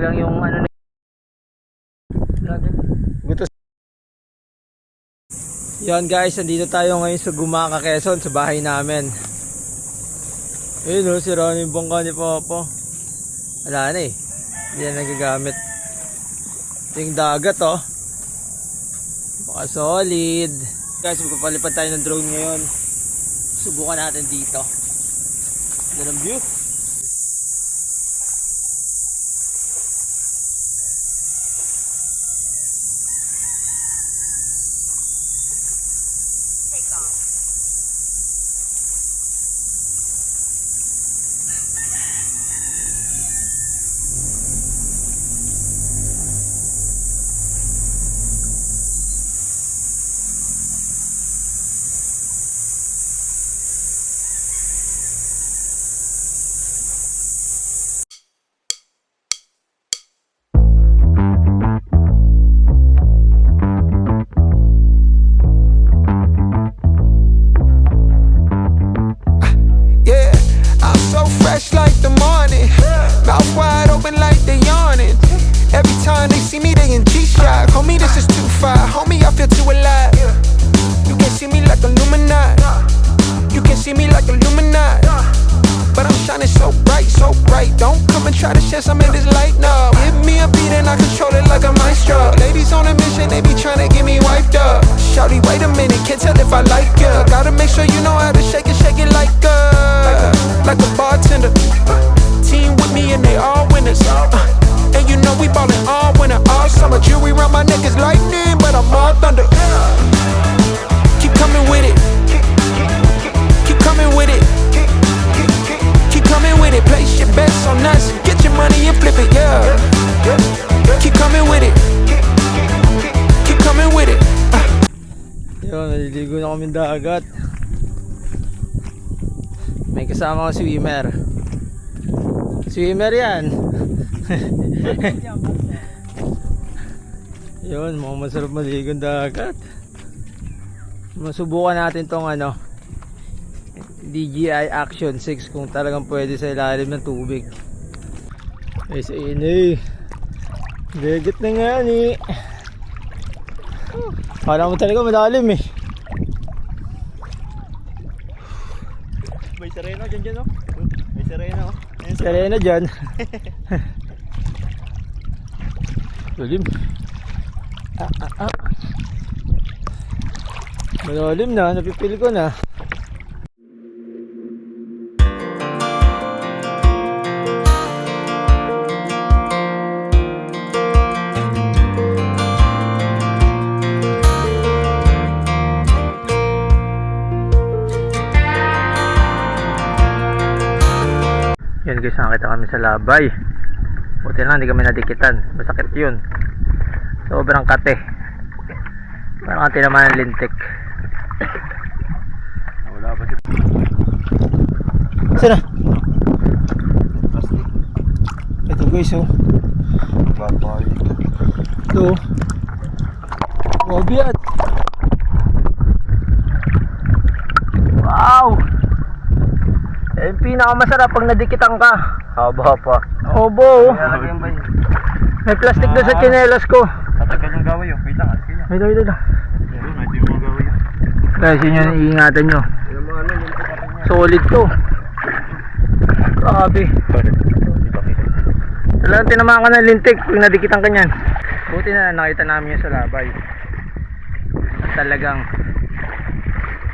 Talagang yung ano gutos. Yan guys, nandito tayo ngayon sa Gumaca, Quezon, sa bahay namin. Ayun o, sira na yung bangka ni Papa. Wala na eh, hindi na nagagamit. Ito yung dagat oh, baka solid. Guys, magpapalipad tayo ng drone ngayon. Subukan natin dito. Ganda ng view. Like the morning, mouth wide open like they yawning. Every time they see me, they in G-Shock. Homie, this is too far. Homie, I feel too alive. You can see me like Illuminati. You can see me like Illuminati. But I'm shining so bright, so bright. Don't come and try to share some of this light, no. Give me a beat and I control it like a maestro. Ladies on a mission, they be trying to get me wiped up. Shawty, wait a minute, can't tell if I like ya. Gotta make sure you know how to shake it like a bartender. Team with me and they all winners. And you know we ballin' all winter, all summer. Jewelry around my neck is lightning, but I'm all thunder. Keep coming with it. Keep coming with it. Keep coming with it. Place your bets on us. Get your money and flip it, yeah. Keep coming with it. Keep coming with it. Yun, naliligo na kaming dagat. May kasama ko swimmer. Swimmer yan. Yun, mga masarap maligo ng dagat. Masubukan natin tong ano, DJI Action 6 kung talagang pwede sa ilalim ng tubig. Ay sa inay, dagat na nga ni. Kala mo talaga malalim eh. May sereno dyan no? May sereno. Serena dyan. Malalim. Malalim na, napipil ko na. Yan guys, nakakita kami sa labay. Buti lang hindi kami nadikitan. Masakit yun. Sobrang kate. Parang kate naman ang lintik. Wala pa si Saan na? plastic. Ito guys oh. Babay. Ito. Wabiat. Wow! Yung pinakamasarap pag nadikitan ka. Haba pa. Obo. Lalagyan ba yun? May plastic na sa tsinelas ko. Tatagal yung gawin yun. Wait lang. Sige na. Wait lang. Meron. Ito yung mga gawin yun. Guys, yun yung iingatan nyo. Yung mga ano. Yung pagkatan niya. Solid to. Grabe. Talagang tinamaan ka ng lintik pag nadikitan ka nyan. Buti na nakita namin yun sa labay. At talagang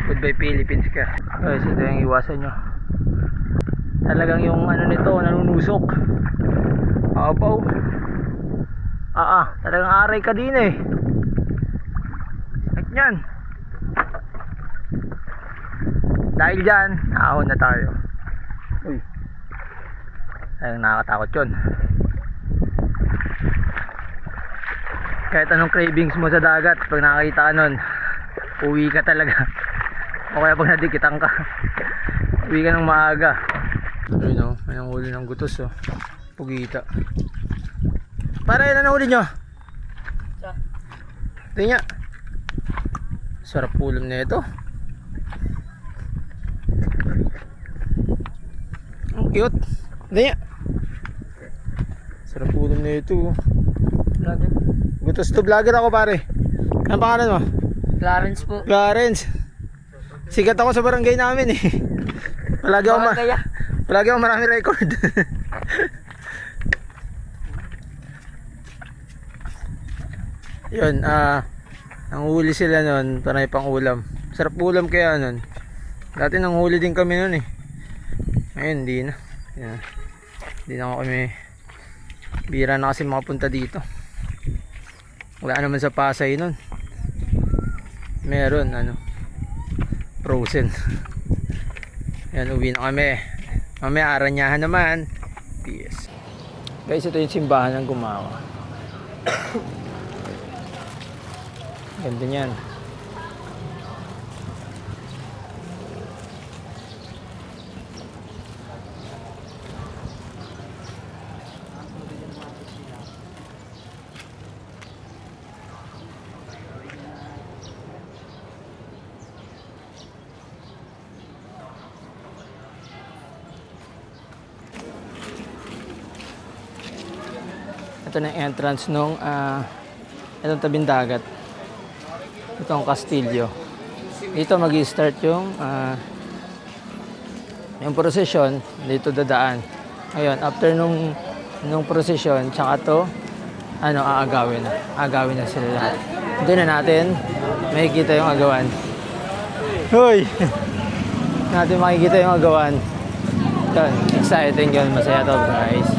goodbye Philippines ka. Guys, ito yung iwasan nyo. Talagang yung ano nito, nanunusok. Abaw. Talagang aray ka din eh. Like yan. Dahil dyan, naahon na tayo. Uy. Talagang nakakatakot yun. Kahit anong cravings mo sa dagat, pag nakakita ka nun, uwi ka talaga. O kaya pag nadikitan ka, uwi ka ng maaga. Ayun o, may nanghuli ng gutos o. Pugita. Para yun ang nahuli nyo? Ito nga. Sarap ulam na ito. Ang cute. Ito nga. Sarap ulam na ito. Vlogger. Gutos to, vlogger ako pare. Anong pangalan mo? Clarence po. Clarence. Sikat ako sa barangay namin eh. Palagi ako, Kaya. palagi ako marami record. Yun, ang huli sila nun, panay pang ulam. Sarap ulam kaya nun. Dati nang huli din kami nun eh. Ngayon, hindi na. Yan. Hindi na ako kami. Bira na kasi makapunta dito. Wala naman sa Pasay nun. Meron, frozen. Yan, uwi na kami. Mamaya Aranyahan naman. PS. Guys, ito yung simbahan ng Gumawa. Ganda niyan. Ito na yung entrance nung itong tabing dagat. Itong Castillo. Dito magi-start yung procession. Dito dadaan. Ngayon, after nung procession, tsaka to aagawin na. Aagawin na sila lahat. Doon na natin makikita yung agawan. Hoy! Natin makikita yung agawan. Yun, exciting yun. Masaya to, guys.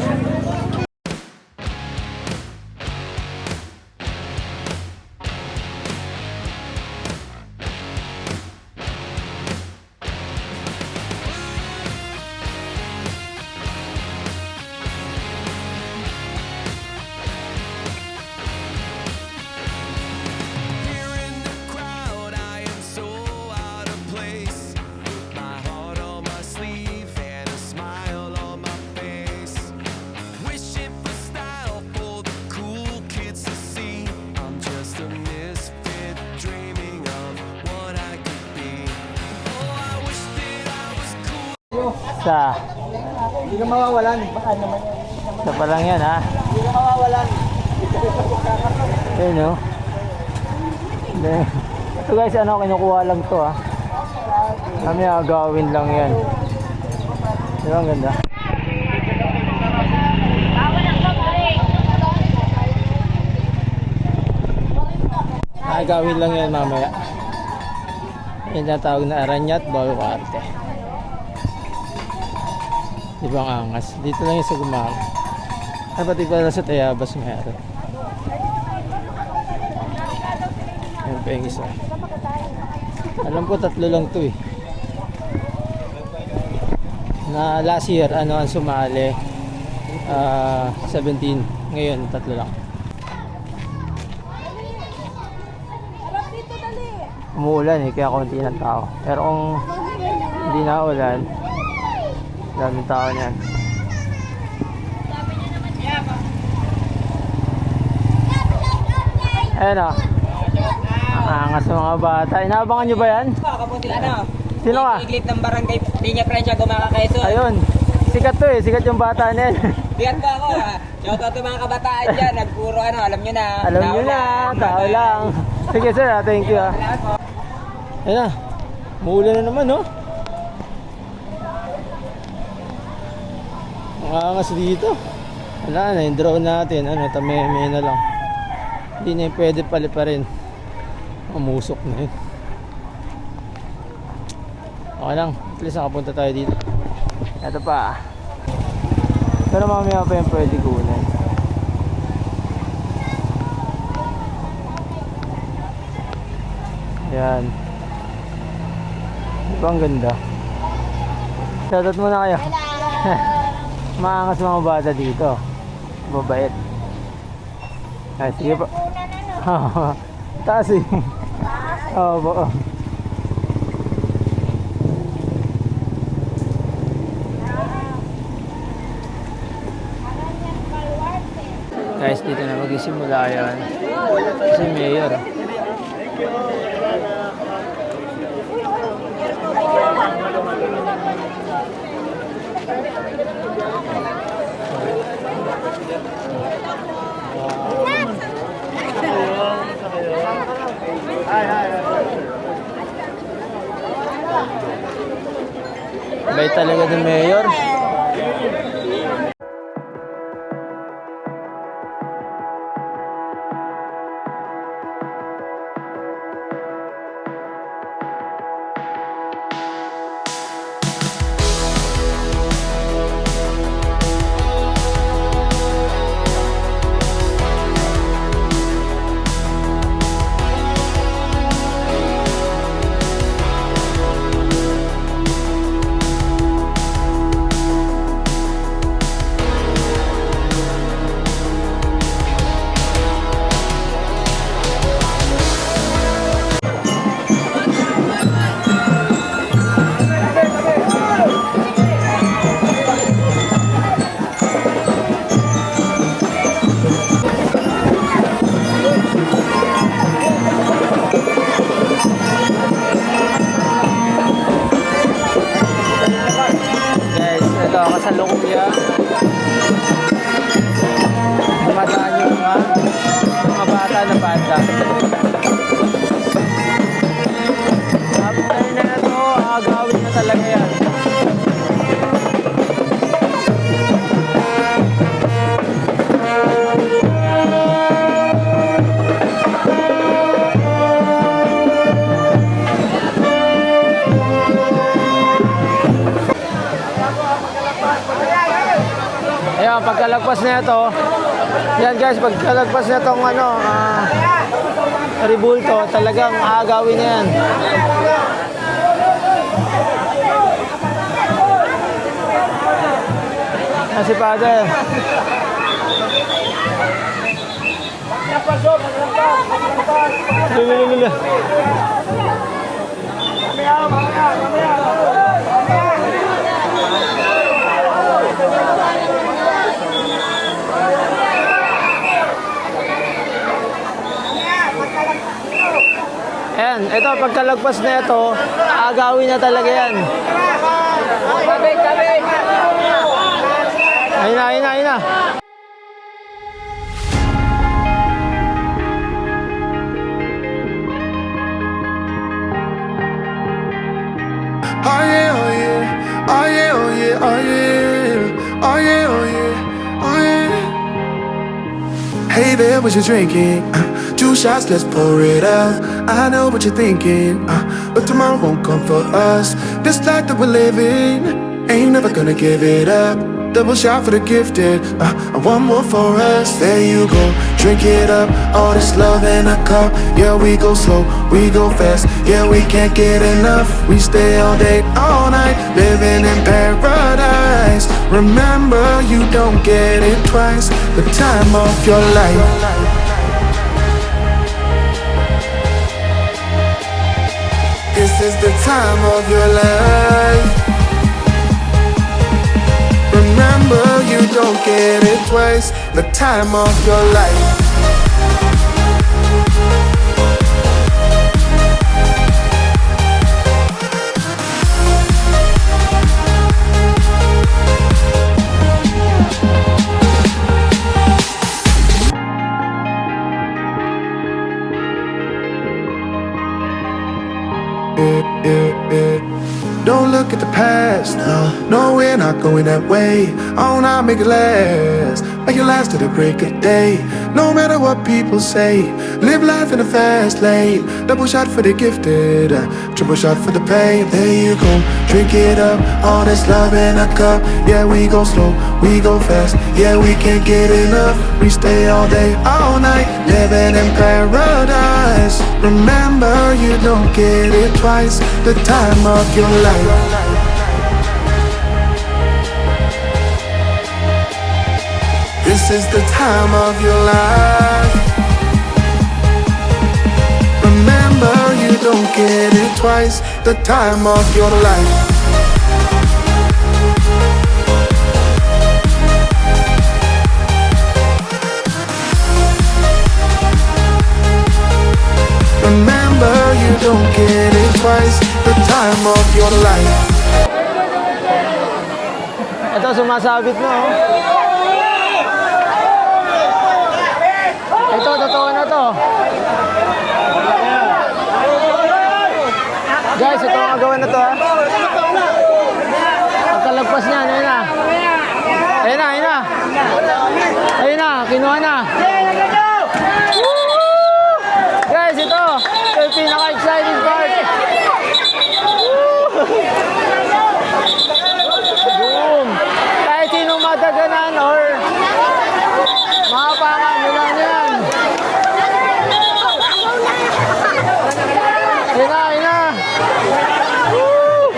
Here in the crowd, I am so out of place. My heart on my sleeve and a smile on my face. Wishing for style for the cool kids to see. I'm just a misfit dreaming of what I could be. Oh, I wish that I was cool. Hindi ka mawawalan. Isa pa lang yan, ha? Hindi ka mawawalan. Ayun, no? Hindi. Ito guys, kinukuha lang to, ha? Kami agawin lang yan. Diba ang ganda? Agawin lang yan mamaya. Yan na tawag na Aranyat Baluarte. Diba ang angas? Dito lang yung sa Gumawa. Ay, pati pala sa Tayabas meron. Yan pa yung isa. Alam ko 3 lang to eh. Na last year, ang sumali 17. Ngayon, 3 lang. Umuulan eh, kaya konti ng tao. Pero kung hindi na ulan, daming tao niyan. Ayan o. Ang angas ng mga bata. Inaabangan nyo ba yan? Kapunti Sino ka? Iglit ng barangay Piña Francia Gumaka-Quezon. Ayun. Sikat to eh. Sikat yung bata na yan. Bigat po ako. Shoutout to mga kabataan dyan. Nagpuro alam nyo na. Alam nyo na. Tao lang. Sige sir, thank you ha. Ayan na. Muulan na naman no. Ang angas dito. Wala na, yung drone natin. Tameme na lang. Hindi na yung pwede paliparin. Umusok na yun. Okay lang. At least nakapunta tayo dito. Ito pa. Pero mamaya pa yung pwede kunin. Yan. Di ba ang ganda? Shoutout muna kayo. Maangas mga bata dito. Mabait. Ay, sige pa. Taas eh. Oo po. Guys, dito na magsisimula yan. Si Mayor. Bait talaga ng mayor. Guys, ito kasalukuyang dumadaan yung mga bata na banda. After na ito, agawin na talaga yan. Ayan, pagkalagpas na ito, yan guys, pagkalagpas na itong ribulto, talagang aagawin na yan. Yan si Father. Lula. Ayan, ito pagkalagpas na ito, aagawin na talaga yan. Ayun na. Oh yeah, oh yeah, oh yeah, oh yeah, oh yeah, oh yeah, oh yeah, oh yeah. Hey there, what you drinking? 2 shots, let's pour it out. I know what you're thinking, but tomorrow won't come for us. This life that we're living, ain't never gonna give it up. Double shot for the gifted, and one more for us. There you go, drink it up. All this love in a cup. Yeah, we go slow, we go fast. Yeah, we can't get enough. We stay all day, all night, living in paradise. Remember, you don't get it twice. The time of your life. This is the time of your life. Remember, you don't get it twice. The time of your life. Don't look at the past, no, we're not going that way. Oh, now make it last, make it last to the break of day. No matter what people say, live life in a fast lane. Double shot for the gifted, triple shot for the pain. There you go, drink it up, all this love in a cup. Yeah, we go slow, we go fast. Yeah, we can't get enough. We stay all day, all night, living in paradise. Remember, you don't get it twice. The time of your life. This is the time of your life. Remember, you don't get it twice. The time of your life. Remember, you don't get it twice. The time of your life. Ito, sumasabit na oh. Ito, totoo na to. Guys, ito ang gawin na to ha. Pagkalagpas niyan, ayun na. Ayun na, ayun na. Ayun na, kinuha na. Guys, ito yung pinaka-exciting part. Boom! Kahit sino madaganan or mapapangan nila yan. Ayun na, ayun na. Woo!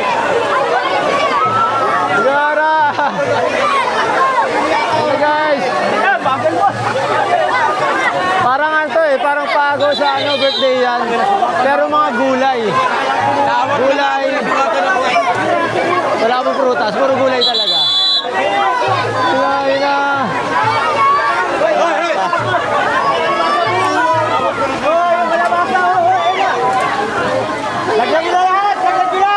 Gara! Okay guys. Parang ano to eh, parang pago sa ano, birthday yan. Pero mga gulay. Gulay. Wala pong prutas, puro gulay talaga. Ayun na. Lagyan mo na lahat! Lagyan mo na!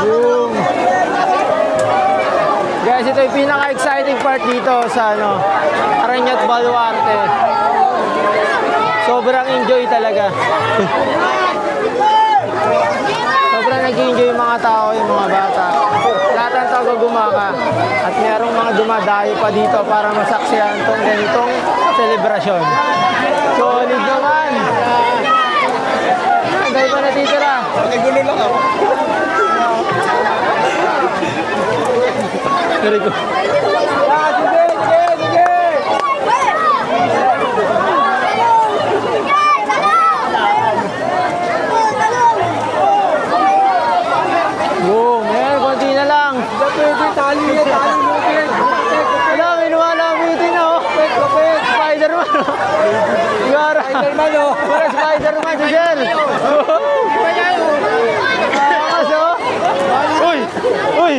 Boom! Guys, ito yung pinaka-exciting part dito sa ano, Arañat Baluarte. Sobrang enjoy talaga. Sobrang nag-enjoy yung mga tao, yung mga bata. Lahat ng tao gumaka. At merong mga dumadayo pa dito para masaksihan itong ganitong selebrasyon. Solid naman! Ang dahil pa natitira. Nagulo lang ako. Sorry ko. Boom! Ayan, konti na lang. Wala, may lumalamutin na oh. Spider-Man oh. Sigara. Spider-Man oh. Parang Spider-Man, Giselle. Angas oh. Uy! Uy!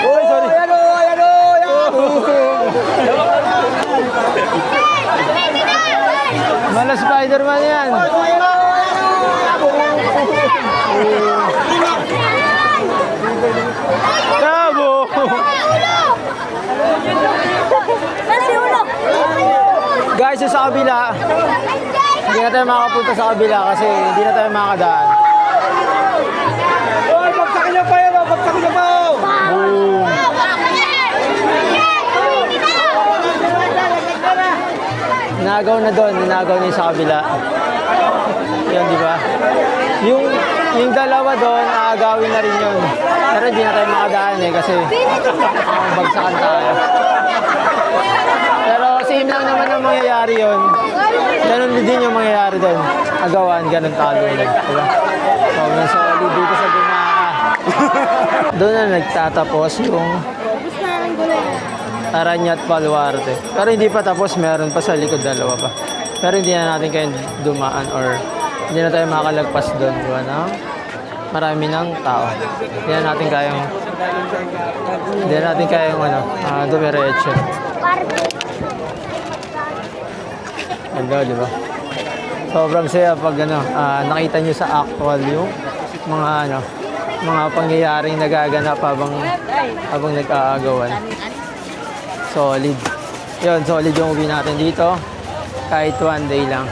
Uy, sorry. Ayan oh, ayan oh, ayan. Mala Spider-Man yan. Tabo! Guys, yung sa kabila, hindi na tayo makapunta sa kabila kasi hindi na tayo makakadaan. Oy, bagsakin niyo pa yan, bagsakin niyo pa. Boom! Ninagaw na doon, ninagaw na yung sa kabila. Yan, di ba? Yung dalawa doon, aagawin na rin yun. Pero hindi na tayo makadaan eh kasi bagsakan tayo. Pero same lang naman ang mangyayari yun. Ganun din yung mangyayari doon. Agawan, ganun talo yun. Diba? So, nasa solid dito sa Gumaka. Doon na nagtatapos yung Arañat Baluarte. Pero hindi pa tapos, meron pa sa likod, dalawa pa. Pero hindi na natin kayo dumaan or hindi na tayo makakalagpas doon. Diba na? Marami ng tao. Hindi na natin kayang dumiretso. Ganda, di ba? Sobrang saya pag nakita nyo sa actual yung mga pangyayaring nagaganap habang nag-aagawan. Solid. Yun, solid yung uwi natin dito. Kahit one day lang.